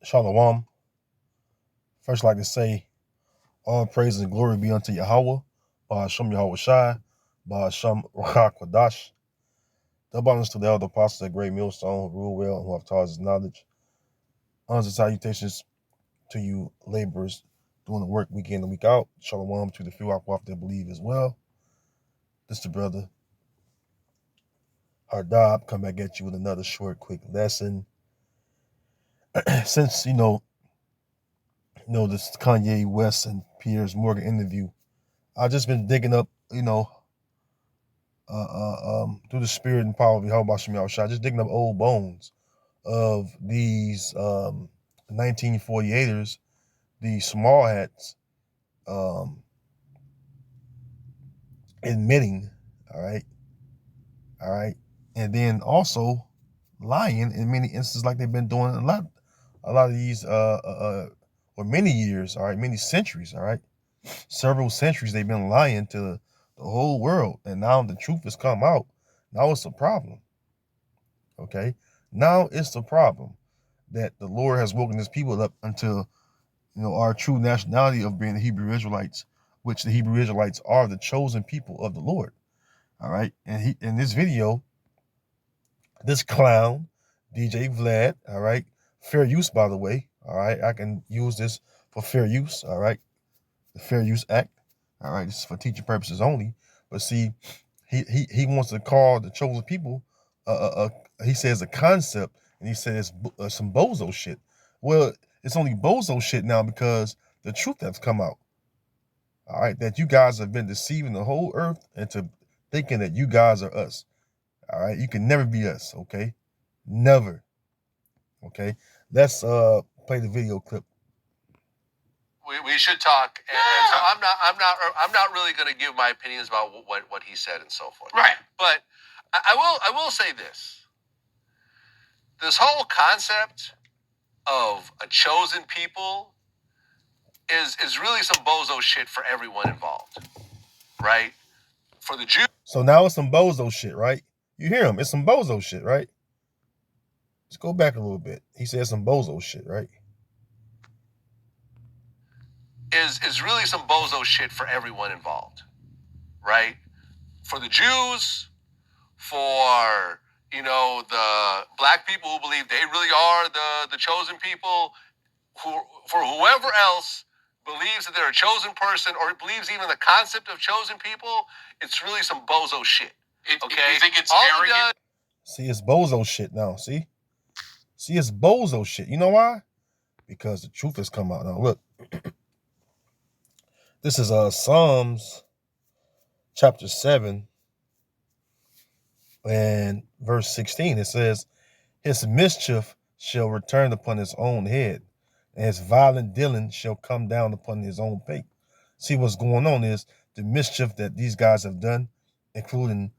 Shalom. First, I'd like to say, all praise and glory be unto Yahweh, Ba'ashem Yahweh Shai, Ba'ashem Ruach Kodash. The abundance to the elder apostles at Great Millstone who rule well and who have taught us knowledge. Honors and salutations to you laborers doing the work week in and week out. Shalom to the few Akwaf that believe as well. This is the brother Hardab come back at you with another short, quick lesson. Since this Kanye West and Piers Morgan interview, I've just been digging up, through the spirit and power of Yahweh Shem Yahushua, just digging up old bones of these 1948ers, the small hats, admitting, all right, and then also lying in many instances, like they've been doing a lot of these or many years, all right, many centuries, all right, several centuries they've been lying to the whole world, and now the truth has come out. Now it's a problem. Okay, now it's the problem that the Lord has woken his people up until our true nationality of being the Hebrew Israelites, which the Hebrew Israelites are the chosen people of the Lord. All right, and he in this video, this clown, DJ Vlad, all right, fair use, by the way, all right, I can use this for fair use, all right, the Fair Use Act, all right, this is for teaching purposes only. But see, he wants to call the chosen people, he says a concept, and he says some bozo shit. Well, it's only bozo shit now because the truth has come out. All right, that you guys have been deceiving the whole earth into thinking that you guys are us. All right, you can never be us. Okay, never. Okay, let's play the video clip. We should talk, and so I'm not really going to give my opinions about what he said and so forth. Right. But I will say this: this whole concept of a chosen people is really some bozo shit for everyone involved, right? For the Jews. So now it's some bozo shit, right? You hear him? It's some bozo shit, right? Let's go back a little bit. He said some bozo shit, right? Is really some bozo shit for everyone involved, right? For the Jews, for the black people who believe they really are the chosen people, for whoever else believes that they're a chosen person or believes even the concept of chosen people, it's really some bozo shit. Okay, You think it's all arrogant? See, it's bozo shit now. See, it's bozo shit. You know why? Because the truth has come out. Now look, this is Psalms chapter 7 and verse 16. It says, his mischief shall return upon his own head, and his violent dealing shall come down upon his own pate. See, what's going on is the mischief that these guys have done, including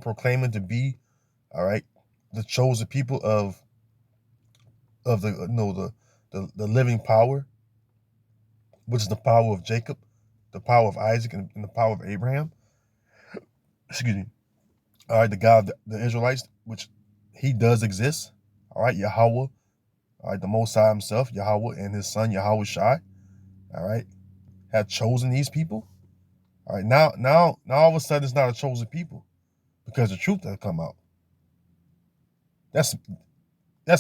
proclaiming to be, all right, the chosen people of the living power, which is the power of Jacob, the power of Isaac, and the power of Abraham. Excuse me. All right, the God of the Israelites, which he does exist. All right, Yahweh. All right, the Most High himself, Yahweh, and his son Yahweh Shai, all right, had chosen these people. All right, now all of a sudden it's not a chosen people because the truth has come out. That's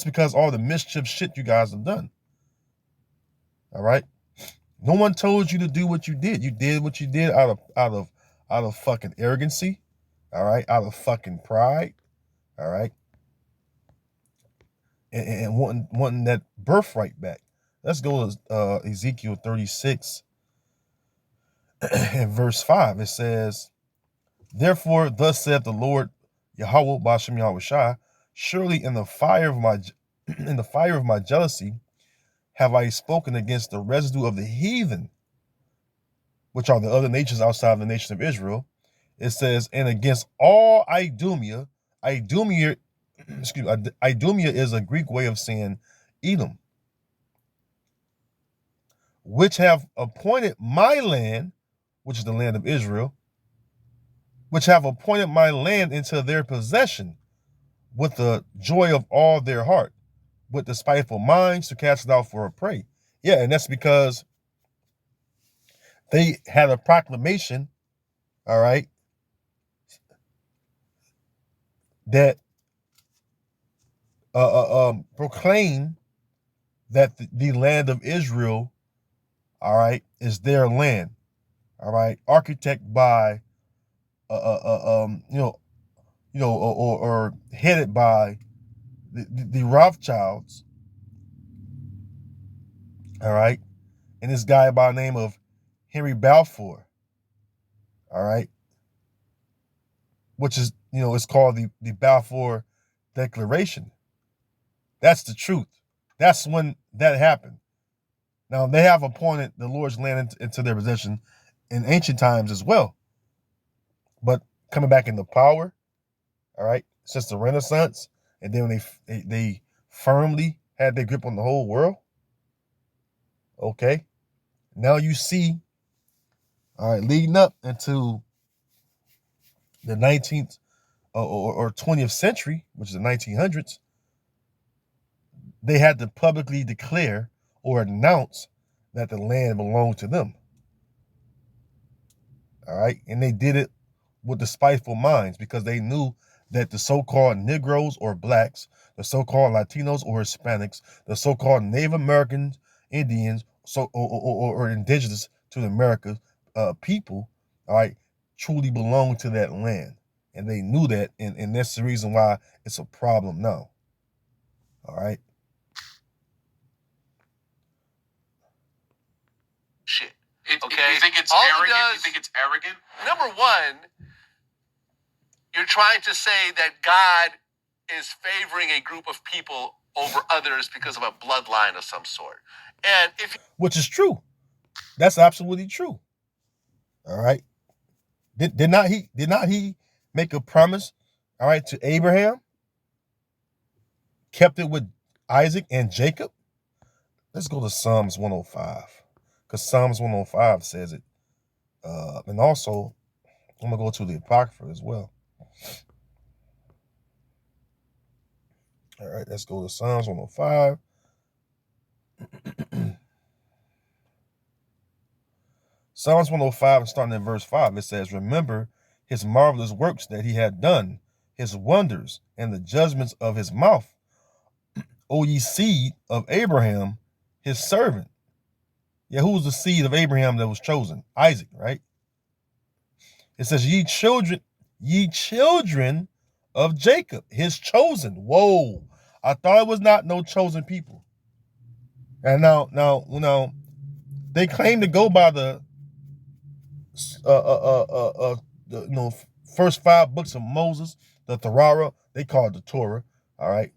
because all the mischief shit you guys have done. All right, no one told you to do what you did. You did what you did out of fucking arrogancy. All right, out of fucking pride. All right, and wanting that birthright back. Let's go to Ezekiel 36 and verse 5. It says, therefore, thus saith the Lord Yahweh Ba'ashem Yahweh Shai, surely in the fire of my jealousy have I spoken against the residue of the heathen, which are the other nations outside of the nation of Israel. It says, and against all Idumea. Idumea is a Greek way of saying Edom, which have appointed my land, which is the land of Israel, which have appointed my land into their possession with the joy of all their heart. with the spiteful minds to cast it out for a prey. Yeah, and that's because they had a proclamation, all right, that proclaimed that the land of Israel, all right, is their land, all right, architect by, or headed by the Rothschilds, all right, and this guy by the name of Henry Balfour, all right, which is, it's called the Balfour Declaration. That's the truth. That's when that happened. Now, they have appointed the Lord's land into their possession in ancient times as well. But coming back into power, all right, since the Renaissance, and then when they firmly had their grip on the whole world, okay, now you see, all right, leading up into the 19th or 20th century, which is the 1900s, they had to publicly declare or announce that the land belonged to them. All right. And they did it with the spiteful minds because they knew that the so-called Negroes or blacks, the so-called Latinos or Hispanics, the so-called Native Americans, Indians, or indigenous to the America people, all right, truly belong to that land. And they knew that, and that's the reason why it's a problem now. All right. Shit. Okay. You think it's arrogant? You think it's arrogant? Number one, you're trying to say that God is favoring a group of people over others because of a bloodline of some sort. And which is true. That's absolutely true. All right. Did not he make a promise, all right, to Abraham? Kept it with Isaac and Jacob? Let's go to Psalms 105. Because Psalms 105 says it. And also, I'm going to go to the Apocrypha as well. All right, let's go to Psalms 105. Psalms 105, starting in verse 5, it says, "Remember his marvelous works that he had done, his wonders, and the judgments of his mouth. O ye seed of Abraham, his servant." Yeah, who was the seed of Abraham that was chosen? Isaac, right? It says, ye children of Jacob, his chosen. Whoa. I thought it was not no chosen people. And now, they claim to go by the first 5 books of Moses, the Torah. They call it the Torah, all right?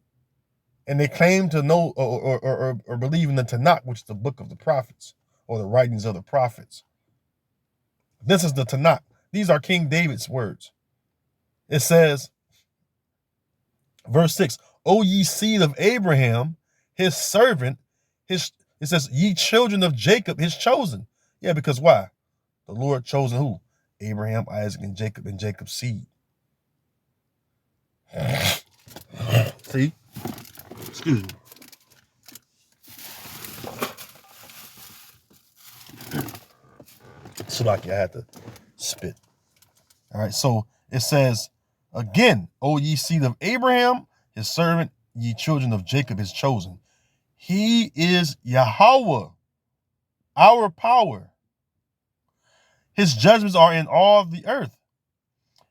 And they claim to know or believe in the Tanakh, which is the book of the prophets or the writings of the prophets. This is the Tanakh. These are King David's words. It says, verse 6, "O ye seed of Abraham, his servant, it says, ye children of Jacob, his chosen." Yeah, because why? The Lord chosen who? Abraham, Isaac, and Jacob's seed. See? Excuse me. So like I had to spit. All right, so it says, again, "O ye seed of Abraham, his servant, ye children of Jacob, his chosen. He is Yahweh, our power. His judgments are in all the earth.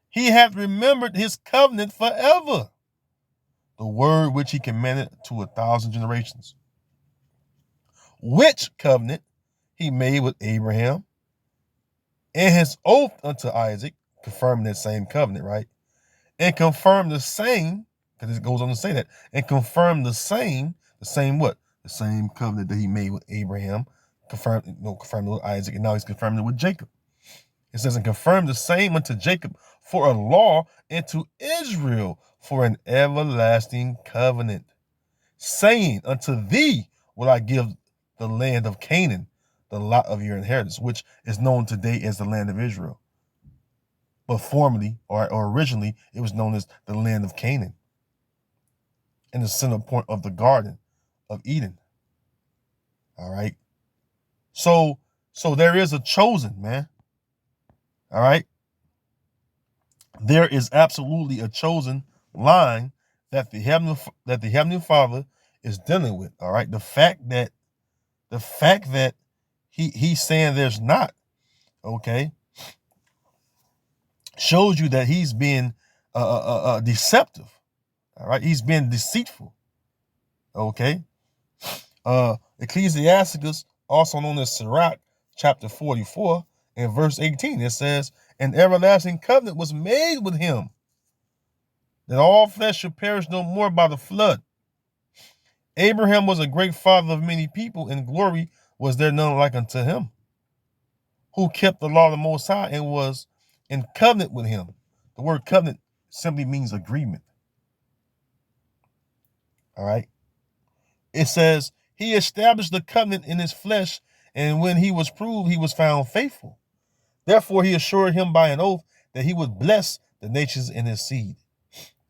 He hath remembered his covenant forever, the word which he commanded to 1,000 generations. Which covenant he made with Abraham, and his oath unto Isaac," confirming that same covenant, right? "And confirm the same," because it goes on to say that, "and confirm the same what? The same covenant that he made with Abraham, confirmed it with Isaac, and now he's confirming it with Jacob." It says, "And confirm the same unto Jacob for a law, and to Israel for an everlasting covenant, saying, Unto thee will I give the land of Canaan, the lot of your inheritance," which is known today as the land of Israel. But formerly, or originally, it was known as the land of Canaan, and the center point of the garden, of Eden. All right. So there is a chosen, man. All right. There is absolutely a chosen line that the Heavenly Father is dealing with. All right. The fact that he's saying there's not, okay, shows you that he's being deceptive. All right. He's being deceitful. Okay. Ecclesiasticus, also known as Sirach, chapter 44 and verse 18, it says, an everlasting covenant was made with him, that all flesh should perish no more by the flood. Abraham was a great father of many people, and glory was there none like unto him, who kept the law of the Most High and was in covenant with him. The word covenant simply means agreement. All right. It says, he established the covenant in his flesh, and when he was proved, he was found faithful. Therefore, he assured him by an oath that he would bless the nations in his seed.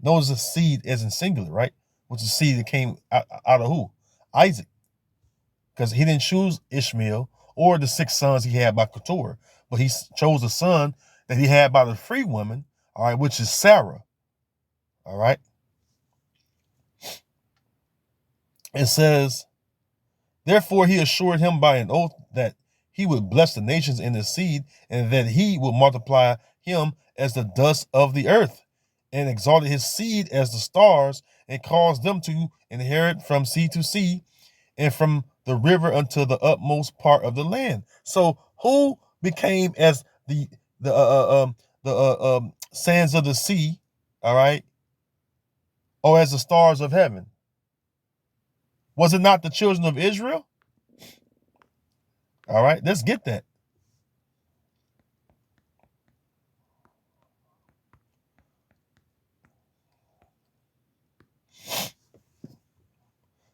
Notice the seed as in singular, right? Which is the seed that came out of who? Isaac. Because he didn't choose Ishmael or the 6 sons he had by Keturah, but he chose a son that he had by the free woman, all right, which is Sarah. All right. It says, therefore he assured him by an oath that he would bless the nations in his seed, and that he would multiply him as the dust of the earth, and exalted his seed as the stars, and caused them to inherit from sea to sea, and from the river unto the utmost part of the land. So who became as the sands of the sea, all right, or as the stars of heaven? Was it not the children of Israel? All right, let's get that.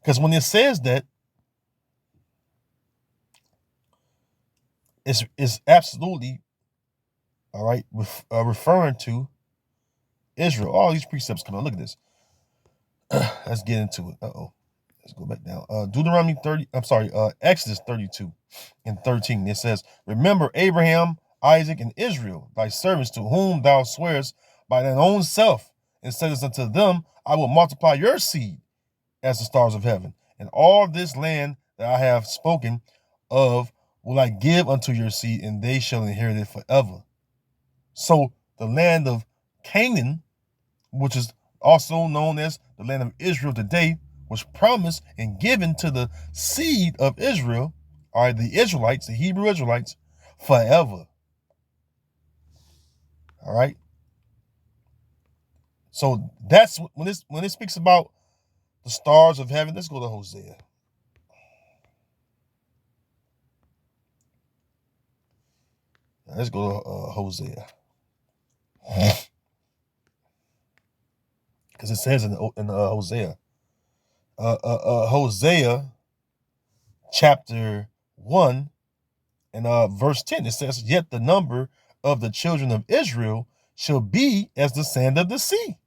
Because when it says that, it's absolutely, all right, referring to Israel. All these precepts come on. Look at this. Let's get into it. Let's go back down. Exodus 32 and 13. It says, remember Abraham, Isaac, and Israel, thy servants, to whom thou swearest by thine own self, and saidest unto them, I will multiply your seed as the stars of heaven, and all this land that I have spoken of will I give unto your seed, and they shall inherit it forever. So the land of Canaan, which is also known as the land of Israel today, was promised and given to the seed of Israel, all right, the Israelites, the Hebrew Israelites, forever. All right. So that's when it speaks about the stars of heaven. Let's go to Hosea. Let's go to Hosea. Because it says in Hosea. Hosea chapter 1 and verse 10, it says, yet the number of the children of Israel shall be as the sand of the sea.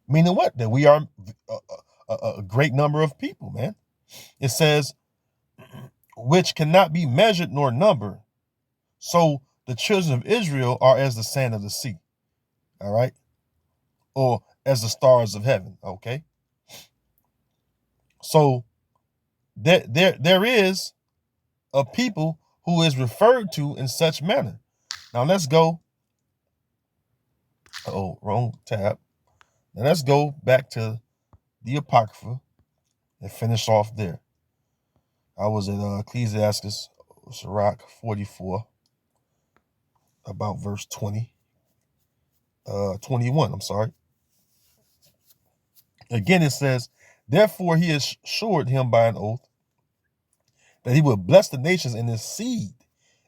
Meaning what? That we are a great number of people, man. It says, which cannot be measured nor numbered. So the children of Israel are as the sand of the sea. All right. Or as the stars of heaven. Okay. So there is a people who is referred to in such manner. Now let's go. Oh, wrong tab. Now let's go back to the Apocrypha and finish off there. I was at Ecclesiasticus, Sirach 44, about verse 21. I'm sorry. Again, it says, therefore he assured him by an oath that he would bless the nations in his seed,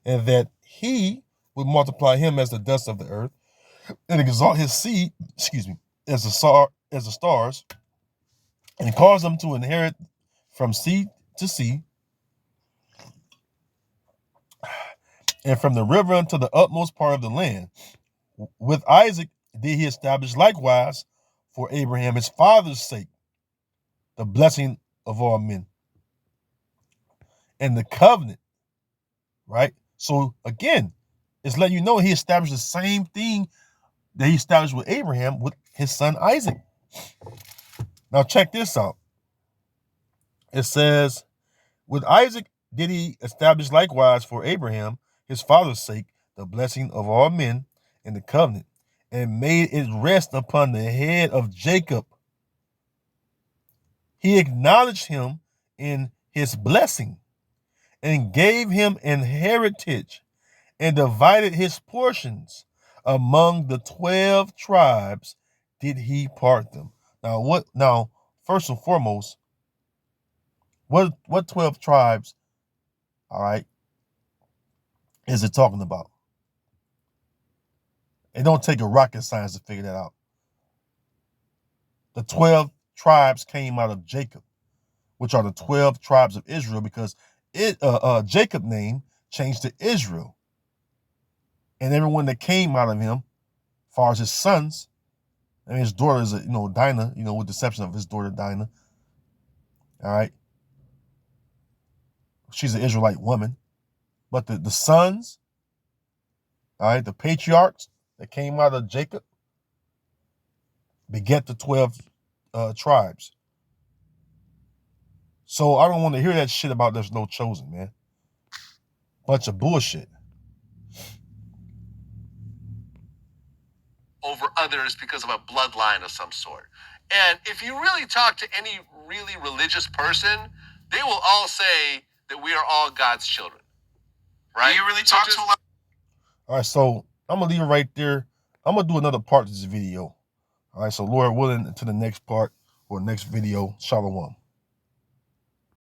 and that he would multiply him as the dust of the earth, and exalt his seed, as the stars, and cause them to inherit from sea to sea, and from the river unto the utmost part of the land. With Isaac did he establish likewise for Abraham his father's sake the blessing of all men. And the covenant, right? So again, it's letting you know he established the same thing that he established with Abraham with his son Isaac. Now check this out. It says, with Isaac did he establish likewise for Abraham, his father's sake, the blessing of all men in the covenant, and made it rest upon the head of Jacob. He acknowledged him in his blessing and gave him an heritage and divided his portions among the 12 tribes did he part them. Now, first and foremost, what 12 tribes, all right, is it talking about? It don't take a rocket science to figure that out. The 12 tribes came out of Jacob, which are the 12 tribes of Israel, because Jacob name changed to Israel. And everyone that came out of him, as far as his sons, and his daughter is, Dinah, with the exception of his daughter Dinah. All right. She's an Israelite woman. But the sons, all right, the patriarchs that came out of Jacob beget the 12 tribes. So I don't want to hear that shit about there's no chosen, man. Bunch of bullshit. Over others because of a bloodline of some sort. And if you really talk to any really religious person, they will all say that we are all God's children. Right? Do you really talk to a lot? All right, so I'm going to leave it right there. I'm going to do another part of this video. All right, so Lord willing, to the next part or next video. Shalom.